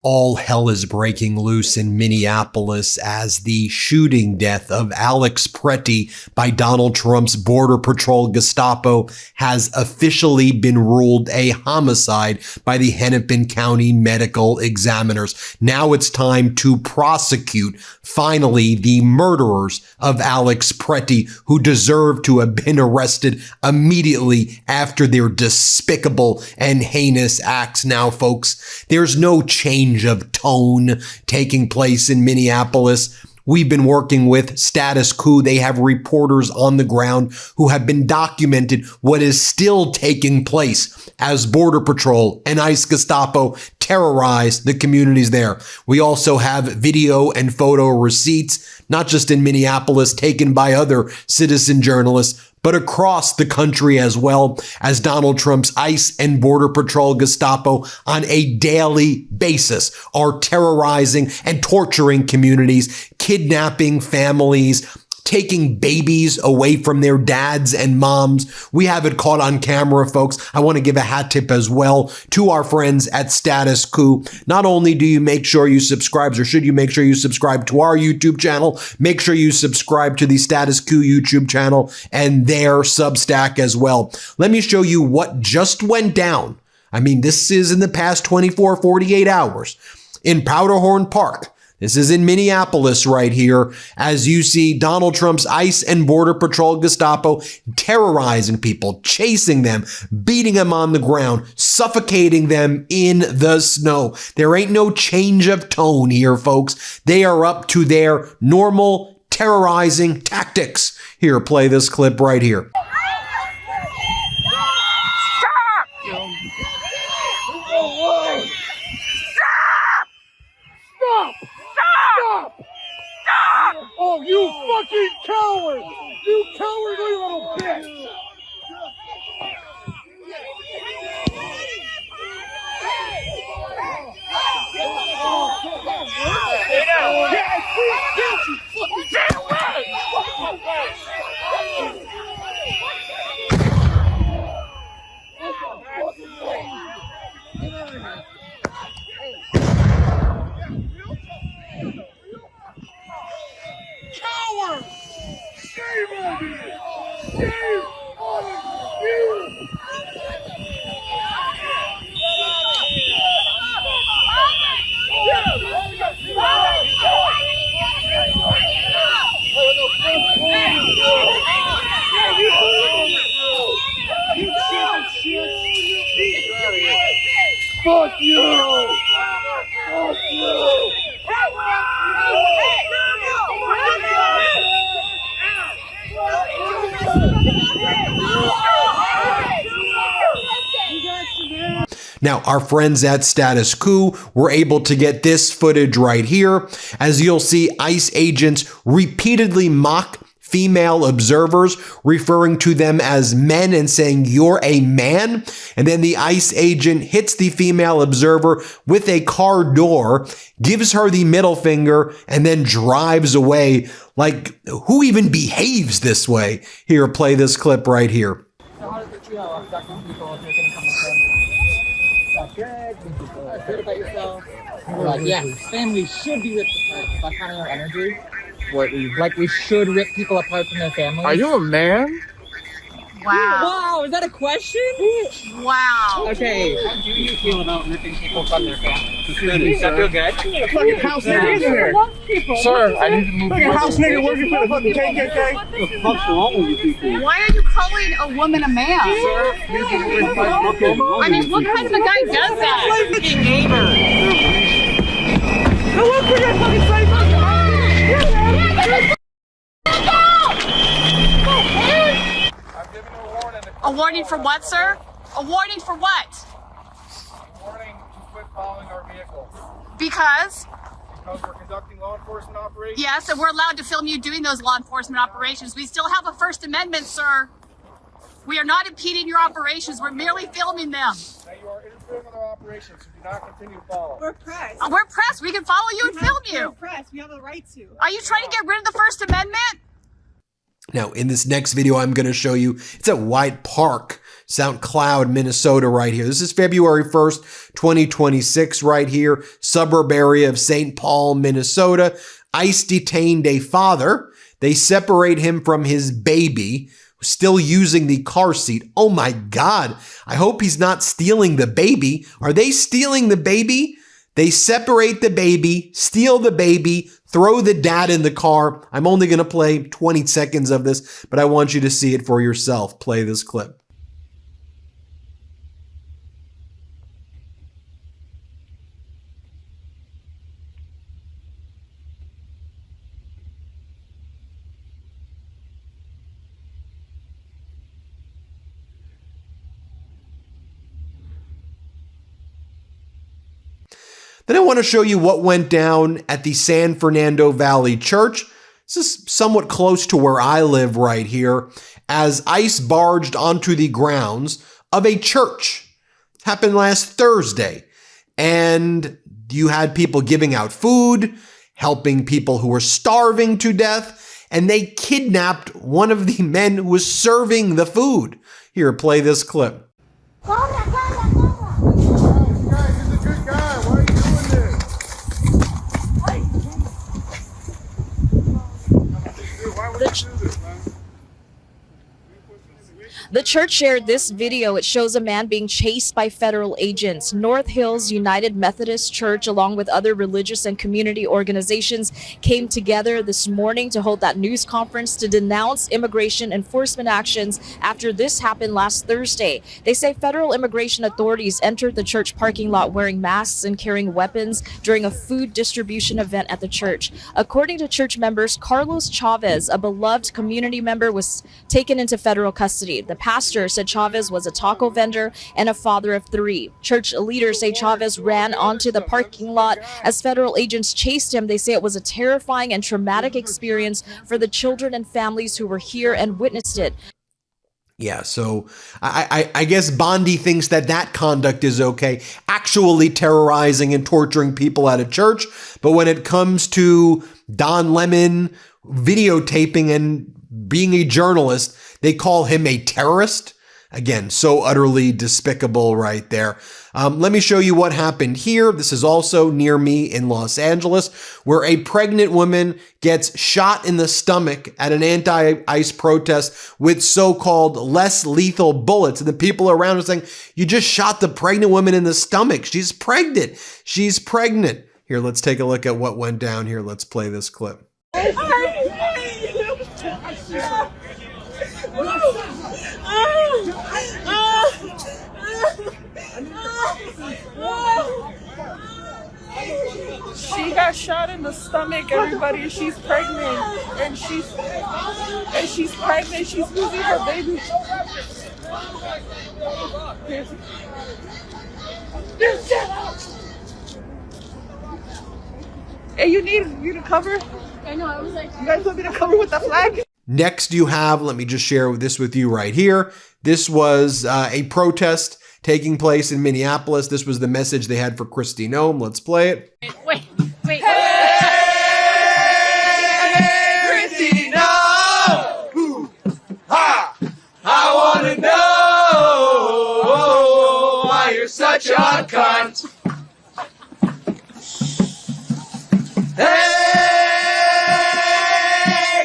All hell is breaking loose in Minneapolis as the shooting death of Alex Pretti by Donald Trump's Border Patrol Gestapo has officially been ruled a homicide by the Hennepin County medical examiners. Now it's time to prosecute, finally, the murderers of Alex Pretti, who deserve to have been arrested immediately after their despicable and heinous acts. Now, folks, there's no change of tone taking place in Minneapolis. We've been working with Status Coup. They have reporters on the ground who have been documented what is still taking place as Border Patrol and ICE Gestapo terrorize the communities there. We also have video and photo receipts, not just in Minneapolis, taken by other citizen journalists, but across the country as well, as Donald Trump's ICE and Border Patrol Gestapo on a daily basis are terrorizing and torturing communities, kidnapping families, taking babies away from their dads and moms. We have it caught on camera, folks. I want to give a hat tip as well to our friends at Status Coup. Not only do you make sure you subscribe, or should you make sure you subscribe to our YouTube channel, make sure you subscribe to the Status Coup YouTube channel and their Substack as well. Let me show you what just went down. I mean, this is in the past 48 hours in Powderhorn Park. This is in Minneapolis right here, as you see Donald Trump's ICE and Border Patrol Gestapo terrorizing people, chasing them, beating them on the ground, suffocating them in the snow. There ain't no change of tone here, folks. They are up to their normal terrorizing tactics. Here, play this clip right here. Oh, you fucking coward! You cowardly little bitch! Coward! Shame on you! Shame on you! Fuck you! Fuck you! Now, our friends at Status Coup were able to get this footage right here. As you'll see, ICE agents repeatedly mock female observers, referring to them as men and saying, "You're a man." And then the ICE agent hits the female observer with a car door, gives her the middle finger, and then drives away. Like, who even behaves this way? Here, play this clip right here. So how does it feel abducting people if you're going to come with family? That's good. Good about yourself. We're like, yeah, family should be ripped apart. That's kind of our energy. What? Like, we should rip people apart from their families. Are you a man? Wow. Wow, is that a question? Wow. Okay. How do you feel about ripping people from their families? Does that feel good? Fucking house nigga in there. Sir, I need to move. Fucking house nigga working for the fucking KKK. What the fuck's wrong with you people? Why are you calling a woman a man? Sir, you can I mean, what kind of a guy does that? Fucking neighbor. Go look for your fucking safe. A warning for what, sir? A warning for what? Warning to quit following our vehicles. Because? Because we're conducting law enforcement operations. Yes, and we're allowed to film you doing those law enforcement operations. We still have a First Amendment, sir. We are not impeding your operations. We're merely filming them. Now you are interfering with our operations, so do not continue to follow. We're press. We're press. We can follow you and film We're you. press. We have a right to. Are you trying to get rid of the First Amendment? Now, in this next video, I'm going to show you, it's at White Park, St. Cloud, Minnesota right here. This is February 1st, 2026 right here, suburb area of St. Paul, Minnesota. ICE detained a father. They separate him from his baby, still using the car seat. Oh my God. I hope he's not stealing the baby. Are they stealing the baby? They separate the baby, steal the baby, throw the dad in the car. I'm only going to play 20 seconds of this, but I want you to see it for yourself. Play this clip. Then I want to show you what went down at the San Fernando Valley Church. This is somewhat close to where I live right here, as ICE barged onto the grounds of a church. It happened last Thursday. And you had people giving out food, helping people who were starving to death, and they kidnapped one of the men who was serving the food. Here, play this clip. The church shared this video. It shows a man being chased by federal agents. North Hills United Methodist Church, along with other religious and community organizations, came together this morning to hold that news conference to denounce immigration enforcement actions after this happened last Thursday. They say federal immigration authorities entered the church parking lot wearing masks and carrying weapons during a food distribution event at the church. According to church members, Carlos Chavez, a beloved community member, was taken into federal custody. The pastor said Chavez was a taco vendor and a father of 3. Church leaders say Chavez ran onto the parking lot as federal agents chased him. They say it was a terrifying and traumatic experience for the children and families who were here and witnessed it. Yeah, so I guess Bondi thinks that conduct is okay, actually terrorizing and torturing people at a church. But when it comes to Don Lemon videotaping and being a journalist, they call him a terrorist. Again, so utterly despicable right there. Let me show you what happened here. This is also near me in Los Angeles, where a pregnant woman gets shot in the stomach at an anti-ICE protest with so-called less lethal bullets. And the people around are saying, you just shot the pregnant woman in the stomach. She's pregnant. She's pregnant. Here, let's take a look at what went down here. Let's play this clip. She got shot in the stomach, everybody. She's pregnant, and she's pregnant. She's losing her baby. Hey, you need to cover? I know. I was like, you guys want me to cover with the flag? Next, you have, let me just share this with you right here. This was a protest taking place in Minneapolis. This was the message they had for Kristi Noem. Let's play it. Wait. Hey, Kristi Noem! Ooh, ha! I wanna know why you're such a cunt. Hey,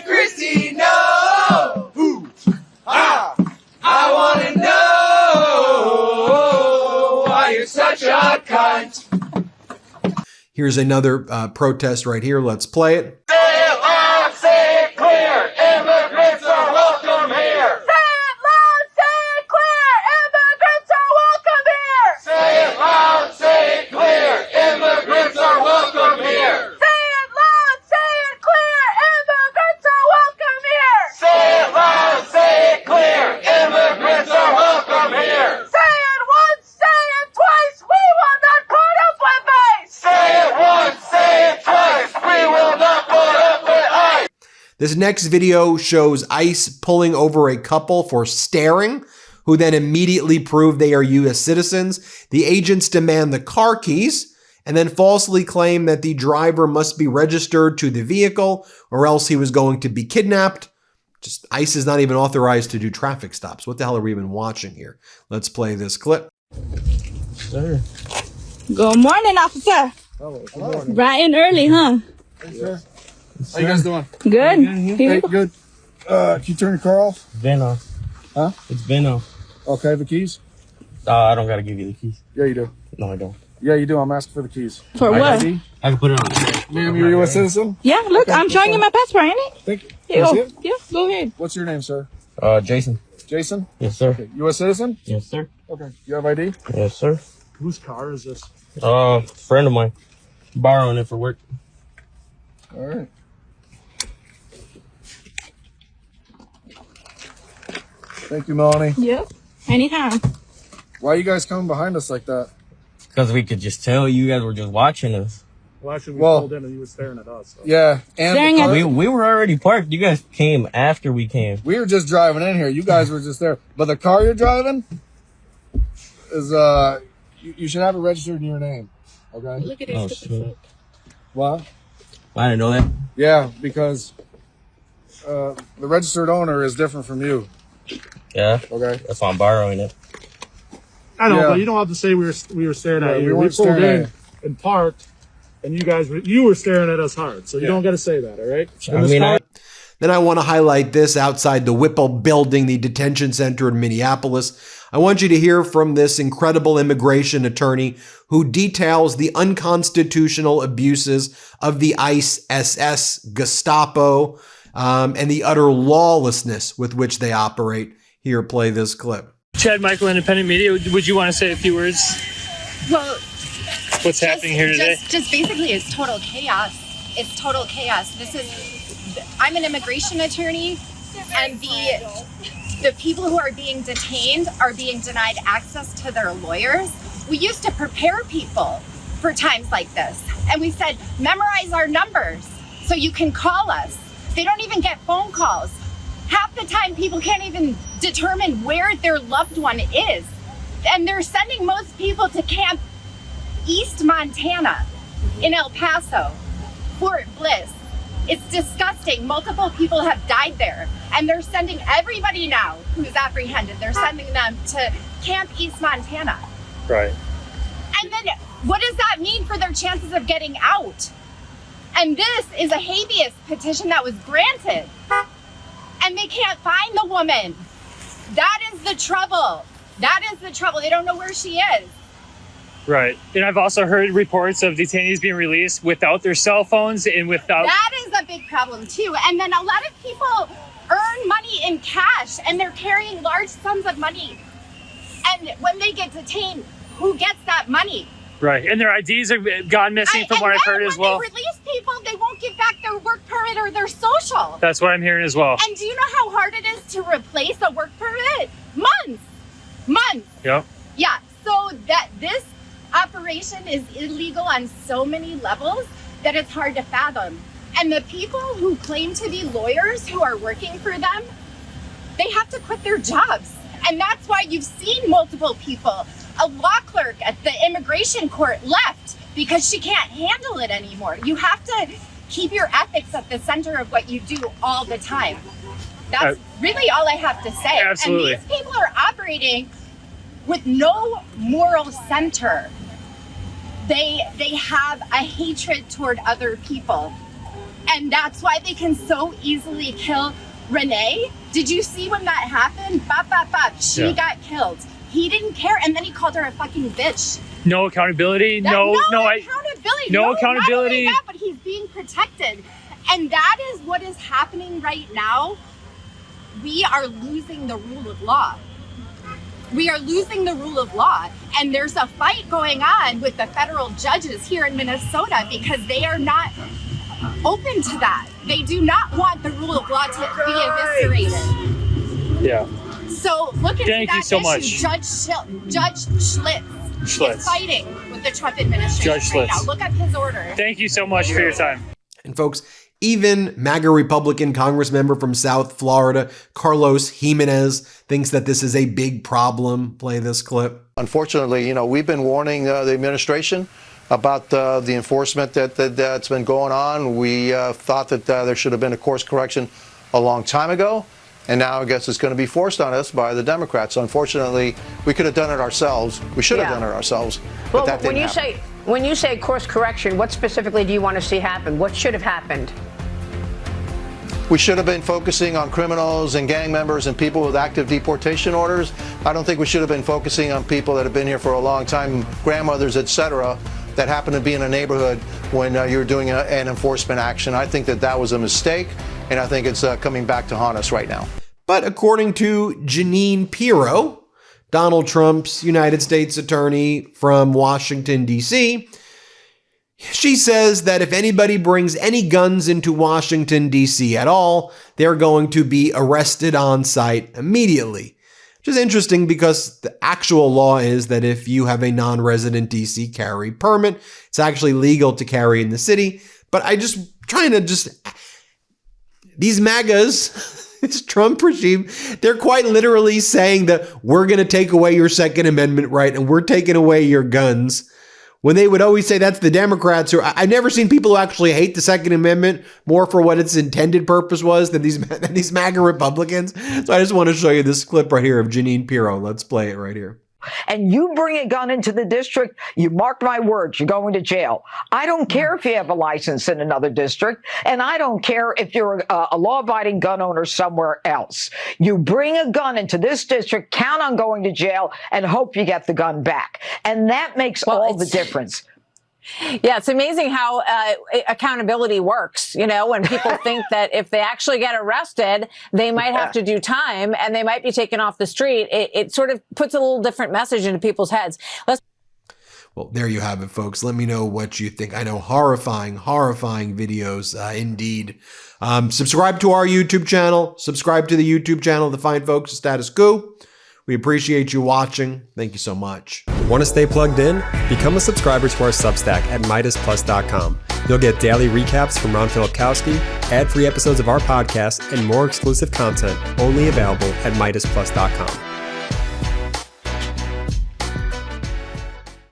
Kristi Noem! Ooh, ha! I wanna know why you're such a cunt. Here's another protest right here. Let's play it. Say it loud, say it clear. Immigrants are welcome here. Say it loud, say it clear. Immigrants are welcome here. Say it loud, say it clear. Immigrants are welcome here. Say it loud, say it clear. Immigrants are welcome here. Say it loud, say it clear. Immigrants are welcome here. Say it once, say it twice. We will not put up with ICE. Say it once, say it twice. We will not put up with ICE. This next video shows ICE pulling over a couple for staring, who then immediately prove they are U.S. citizens. The agents demand the car keys and then falsely claim that the driver must be registered to the vehicle or else he was going to be kidnapped. Just ICE is not even authorized to do traffic stops. What the hell are we even watching here? Let's play this clip. Sir. Good morning, officer. Oh, good morning. Bright and early, huh? Hey, sir. How you guys doing? Good. Hey, good. Can you turn your car off? Ben off. Huh? It's Ben off. Okay, the keys? I don't gotta give you the keys. Yeah, you do. No, I don't. Yeah, you do. I'm asking for the keys. For what? ID? I can put it on. Ma'am, you're a U.S. citizen? Yeah, look, I'm showing you my passport, ain't it? Thank you. Here you Can I go. see it? Yeah, go ahead. What's your name, sir? Jason. Jason? Yes, sir. Okay. U.S. citizen? Yes, sir. Okay. You have ID? Yes, sir. Whose car is this? Friend of mine. Borrowing it for work. All right. Thank you, Melanie. Yep. Anytime. Why are you guys coming behind us like that? Because we could just tell you guys were just watching us. Well, actually, we Well- pulled in and he was staring at us. So. Yeah, and Staring the at- car- We were already parked. You guys came after we came. we were just driving in here. You guys were just there. But the car you're driving is, you should have it registered in your name. Okay? Look at Oh, this. shit. What? I didn't know that. Yeah, because the registered owner is different from you. Yeah. Okay? That's why I'm borrowing it. I know, Yeah. but you don't have to say we were staring Yeah, at we you. We weren't pulled staring at in you. and parked, and you were staring at us hard. So you don't got to say that, all right? I mean, Then I want to highlight this outside the Whipple building, the detention center in Minneapolis. I want you to hear from this incredible immigration attorney who details the unconstitutional abuses of the ICE, SS, Gestapo, and the utter lawlessness with which they operate. Here, play this clip. Chad Michael, Independent Media. Would you want to say a few words? Well, What's happening here today? Just basically, it's total chaos. It's total chaos. I'm an immigration attorney, and the people who are being detained are being denied access to their lawyers. We used to prepare people for times like this, and we said, memorize our numbers so you can call us. They don't even get phone calls. Half the time, people can't even determine where their loved one is. And they're sending most people to Camp East Montana in El Paso, Fort Bliss. It's disgusting. Multiple people have died there. And they're sending everybody now who's apprehended, they're sending them to Camp East Montana. Right. And then what does that mean for their chances of getting out? And this is a habeas petition that was granted. And they can't find the woman. That is the trouble. That is the trouble. They don't know where she is. Right. And I've also heard reports of detainees being released without their cell phones and without... That is a big problem too. And then a lot of people earn money in cash and they're carrying large sums of money. And when they get detained, who gets that money? Right. And their IDs have gone missing from what I've heard as well. When they release people, they won't give back their work permit or their social. That's what I'm hearing as well. And do you know how hard it is to replace a work permit? Months. Yep. Yeah. So that this operation is illegal on so many levels that it's hard to fathom. And the people who claim to be lawyers who are working for them, they have to quit their jobs. And that's why you've seen multiple people. A law clerk at the immigration court left because she can't handle it anymore. You have to keep your ethics at the center of what you do all the time. That's really all I have to say. Absolutely. And these people are operating with no moral center. They have a hatred toward other people. And that's why they can so easily kill Renee. Did you see when that happened? Bop, bop, bop. She got killed. He didn't care, and then he called her a fucking bitch. No accountability. No accountability. No Not accountability. only that, but he's being protected. And that is what is happening right now. We are losing the rule of law. We are losing the rule of law. And there's a fight going on with the federal judges here in Minnesota because they are not open to that. They do not want the rule of law to be eviscerated. Yeah. So look into Thank you that so issue. much. Judge Schlitz is fighting with the Trump administration Judge right Schlitz. now. Look up his order. Thank you so much for your time. And folks, even MAGA Republican Congress member from South Florida, Carlos Jimenez, thinks that this is a big problem. Play this clip. Unfortunately, we've been warning the administration about the enforcement that's been going on. We thought that there should have been a course correction a long time ago. And now I guess it's going to be forced on us by the Democrats. Unfortunately, we could have done it ourselves. We should have done it ourselves, but that didn't happen. When you say course correction, what specifically do you want to see happen? What should have happened? We should have been focusing on criminals and gang members and people with active deportation orders. I don't think we should have been focusing on people that have been here for a long time, grandmothers, etc., that happen to be in a neighborhood when you're doing an enforcement action. I think that was a mistake, and I think it's coming back to haunt us right now. But according to Jeanine Pirro, Donald Trump's United States attorney from Washington, D.C., she says that if anybody brings any guns into Washington, D.C. at all, they're going to be arrested on site immediately. Which is interesting because the actual law is that if you have a non-resident D.C. carry permit, it's actually legal to carry in the city. But these MAGAs, this Trump regime, they're quite literally saying that we're going to take away your Second Amendment right and we're taking away your guns. When they would always say that's the Democrats who I've never seen people who actually hate the Second Amendment more for what its intended purpose was than these MAGA Republicans. So I just want to show you this clip right here of Jeanine Pirro. Let's play it right here. And you bring a gun into the district, you mark my words, you're going to jail. I don't care if you have a license in another district, and I don't care if you're a law-abiding gun owner somewhere else. You bring a gun into this district, count on going to jail, and hope you get the gun back. And that makes all the difference. Yeah, it's amazing how accountability works, you know, when people think that if they actually get arrested, they might have to do time and they might be taken off the street. It sort of puts a little different message into people's heads. Well, there you have it, folks. Let me know what you think. I know horrifying videos, indeed. Subscribe to our YouTube channel. Subscribe to the YouTube channel of the fine folks at Status Coup. We appreciate you watching. Thank you so much. Want to stay plugged in? Become a subscriber to our Substack at MeidasPlus.com. You'll get daily recaps from Ron Filipkowski, ad-free episodes of our podcast, and more exclusive content only available at MeidasPlus.com.